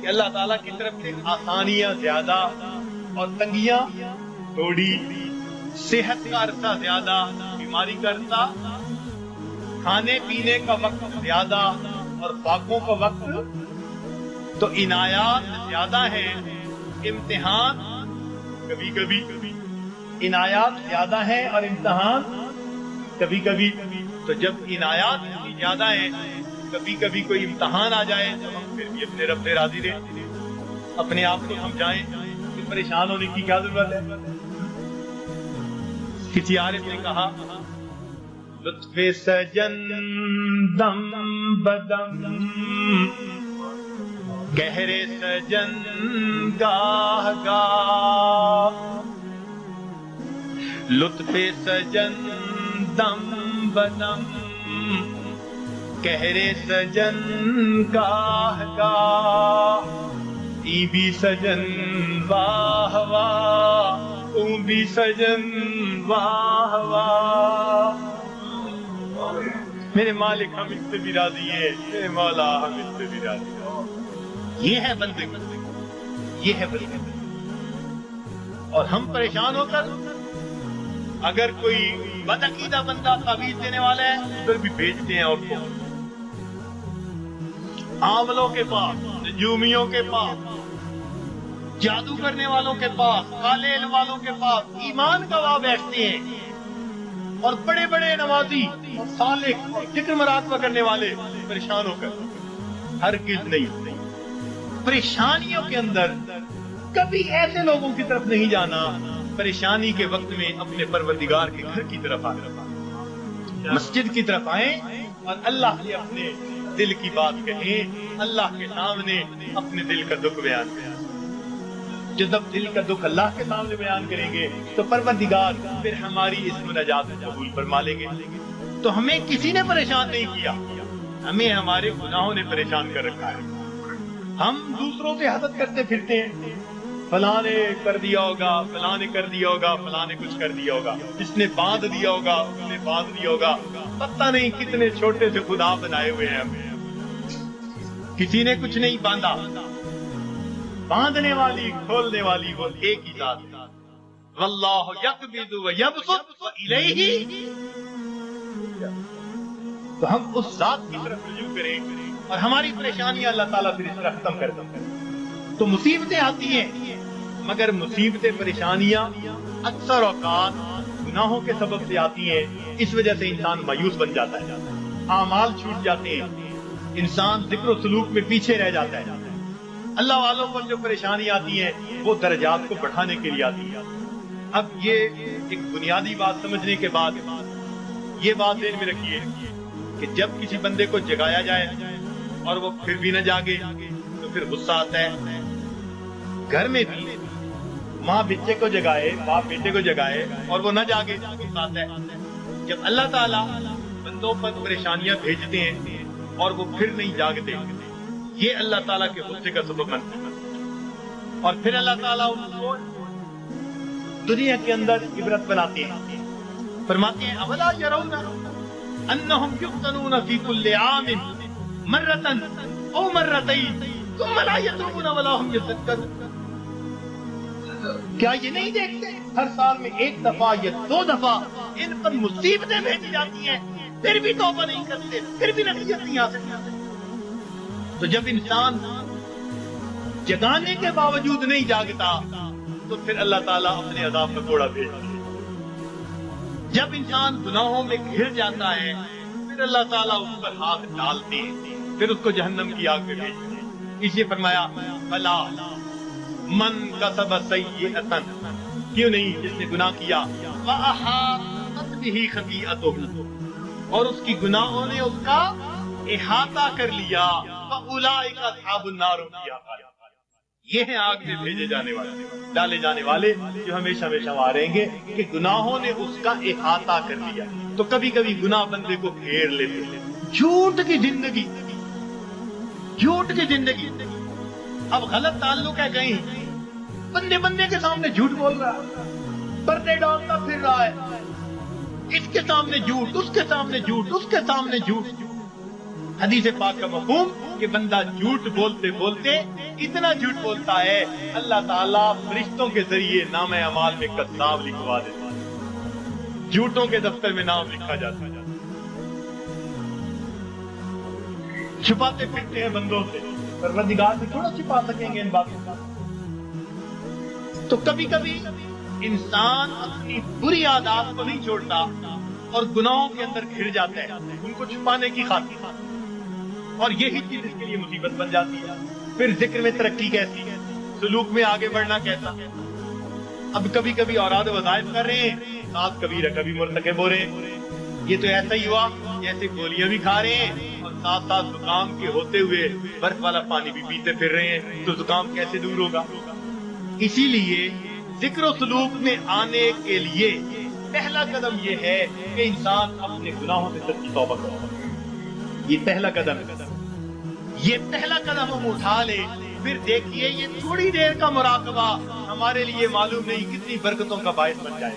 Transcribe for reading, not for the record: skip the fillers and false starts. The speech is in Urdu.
کہ اللہ تعالیٰ کی طرف سے آسانیاں زیادہ اور تنگیاں تھوڑی، صحت کا عرصہ زیادہ، بیماری کا عرصہ، کھانے پینے کا وقت زیادہ اور فاقوں کا وقت، تو عنایات زیادہ ہیں، امتحان کبھی کبھی، عنایات زیادہ ہیں اور امتحان کبھی کبھی. تو جب عنایات زیادہ ہیں، کبھی کبھی کوئی امتحان آ جائے تو ہم پھر بھی اپنے رب سے راضی رہیں، اپنے آپ کو سمجھائیں کہ پریشان ہونے کی کیا ضرورت ہے. کسی عارف نے کہا لطف سجن دم بدم، قہر سجن گاہ گاہ، لطف سجن دم بدم، قہر سجن گاہ گاہ، ای بھی سجن واہ واہ، اون بھی سجن واہ واہ. میرے مالک ہم اس سے بھی راضی ہیں، میرے مولا ہم اس سے بھی راضی ہیں. یہ ہے بندگی، یہ ہے بندگی. اور ہم پریشان ہو کر اگر کوئی بدعقیدہ بندہ تعویذ دینے والا ہے ادھر بھی بھیجتے ہیں، اور کو عاملوں کے پاس، نجومیوں کے پاس، جادو کرنے والوں کے پاس، کالے علم والوں کے پاس ایمان گواہ بیٹھتے ہیں، اور بڑے بڑے نمازی اور صالح اور ذکر مراقبہ کرنے والے پریشان ہو کر. ہرگز نہیں. پریشانیوں کے اندر کبھی ایسے لوگوں کی طرف نہیں جانا، پریشانی کے وقت میں اپنے پروردگار کے گھر کی طرف آئیں، مسجد کی طرف آئیں اور اللہ سے اپنے دل کی بات کہیں، اللہ کے سامنے اپنے دل کا دکھ بیان کریں. جب دل کا دکھ اللہ کے سامنے بیان کریں گے تو پروردگار پھر ہماری اس مناجات کو قبول فرما لیں گے. تو ہمیں کسی نے پریشان نہیں کیا، ہمیں ہمارے گناہوں نے پریشان کر رکھا ہے. ہم دوسروں سے حسد کرتے پھرتے ہیں، فلاں نے کر دیا ہوگا، فلاں نے کر دیا ہوگا، فلاں نے کچھ کر دیا ہوگا، اس نے باندھ دیا ہوگا، اس نے باندھ دیا ہوگا. پتہ نہیں کتنے چھوٹے سے خدا بنائے ہوئے ہیں ہمیں، کسی نے کچھ نہیں باندھا. باندھنے والی کھولنے والی وہ ایک ہی ذات ہے. واللہ یقبض ویبسط والیہ. تو ہم اس ذات کی طرف رجوع کریں اور ہماری پریشانیاں اللہ تعالیٰ پھر اس طرح ختم کر دیں. تو مصیبتیں آتی ہیں، مگر مصیبتیں پریشانیاں اکثر اوقات گناہوں کے سبب سے آتی ہیں. اس وجہ سے انسان مایوس بن جاتا ہے، اعمال چھوٹ جاتے ہیں، انسان ذکر و سلوک میں پیچھے رہ جاتا ہے. اللہ والوں پر جو پریشانی آتی ہے وہ درجات کو بڑھانے کے لیے آتی ہے. اب یہ ایک بنیادی بات سمجھنے کے بعد یہ بات ذہن میں رکھیے کہ جب کسی بندے کو جگایا جائے اور وہ پھر بھی نہ جاگے تو پھر غصہ آتا ہے. گھر میں بھی ماں بچے کو جگائے، باپ بیٹے کو جگائے اور وہ نہ جاگے غصہ آتا ہے. جب اللہ تعالیٰ بندوں پر پریشانیاں بھیجتے ہیں اور وہ پھر نہیں جاگتے، یہ اللہ تعالیٰ کے غصے کا سبب بنتا ہے. اور پھر اللہ تعالیٰ ان کو دنیا کے اندر عبرت بناتے ہیں. فرماتے ہیں اولا یرون انہم یفتنون فی کل عام مرتن او مرتین ثم لا یتوبون ولا هم یذکرون. کیا یہ نہیں دیکھتے ہر سال میں ایک دفعہ یا دو دفعہ ان پر مصیبتیں بھیجی جاتی ہیں، پھر بھی توبہ نہیں کرتے، پھر بھی نتیجہ نہیں حاصل کرتے. تو جب انسان جگانے کے باوجود نہیں جاگتا تو پھر اللہ تعالیٰ اپنے عذاب کا کوڑا بھیجتے ہیں. جب انسان گناہوں میں گھر جاتا ہے پھر اللہ تعالیٰ اس پر ہاتھ ڈالتے ہیں، پھر اس کو جہنم کی آگ میں بھیجتے ہیں. اس لیے فرمایا بلا من کسب سیئۃ، کیوں نہیں جس نے گناہ کیا وَأَحَاطَتْ بِهِ خَطِیئَتُهُ، اور اس کی گناہوں نے اس کا احاطہ کر لیا، فَأُولَٰئِکَ أَصْحَابُ النَّارِ هُمْ فِیہَا. یہ ہیں آگ میں بھیجے جانے والے، ڈالے جانے والے، جو ہمیشہ ہمیشہ وہاں رہیں گے کہ گناہوں نے اس کا احاطہ کر لیا. تو کبھی کبھی گناہ بندے کو گھیر لیتے. جھوٹ کی زندگی، جھوٹ کی زندگی. اب غلط تعلق ہے کہیں، بندے بندے کے سامنے جھوٹ بول رہا ہے، پردے ڈالتا پھر رہا ہے، اس کے سامنے جھوٹ، اس کے سامنے جھوٹ، اس کے سامنے جھوٹ. حدیث پاک کا مفہوم کہ بندہ جھوٹ بولتے بولتے اتنا جھوٹ بولتا ہے اللہ تعالیٰ فرشتوں کے ذریعے نام اعمال میں کذاب لکھوا دیتا ہے، جھوٹوں کے دفتر میں نام لکھا جاتا ہے۔ چھپاتے پھرتے ہیں بندوں سے، پروردگار سے تھوڑا چھپا سکیں گے ان باتوں کا؟ تو کبھی کبھی انسان اپنی بری عادات کو نہیں چھوڑتا اور گناہوں کے اندر گھر جاتا ہے ان کو چھپانے کی خاطر، اور یہی چیز اس کے لیے مصیبت بن جاتی ہے۔ پھر ذکر میں ترقی کیسی ہے، سلوک میں آگے بڑھنا کیسا؟ اب کبھی کبھی اوراد وظائف کر رہے ہیں، ساتھ کبیرہ کبھی مرتکب ہو رہے ہیں۔ یہ تو ایسا ہی ہوا جیسے گولیاں بھی کھا رہے ہیں اور ساتھ ساتھ زکام کے ہوتے ہوئے برف والا پانی بھی پیتے پھر رہے ہیں، تو زکام کیسے دور ہوگا؟ اسی لیے ذکر و سلوک میں آنے کے لیے پہلا قدم یہ ہے کہ انسان اپنے گناہوں سے سچی توبہ کرے۔ یہ پہلا قدم ہے، یہ پہلا قدم ہم اٹھا لیں، پھر دیکھیے یہ تھوڑی دیر کا مراقبہ ہمارے لیے معلوم نہیں کتنی برکتوں کا باعث بن جائے۔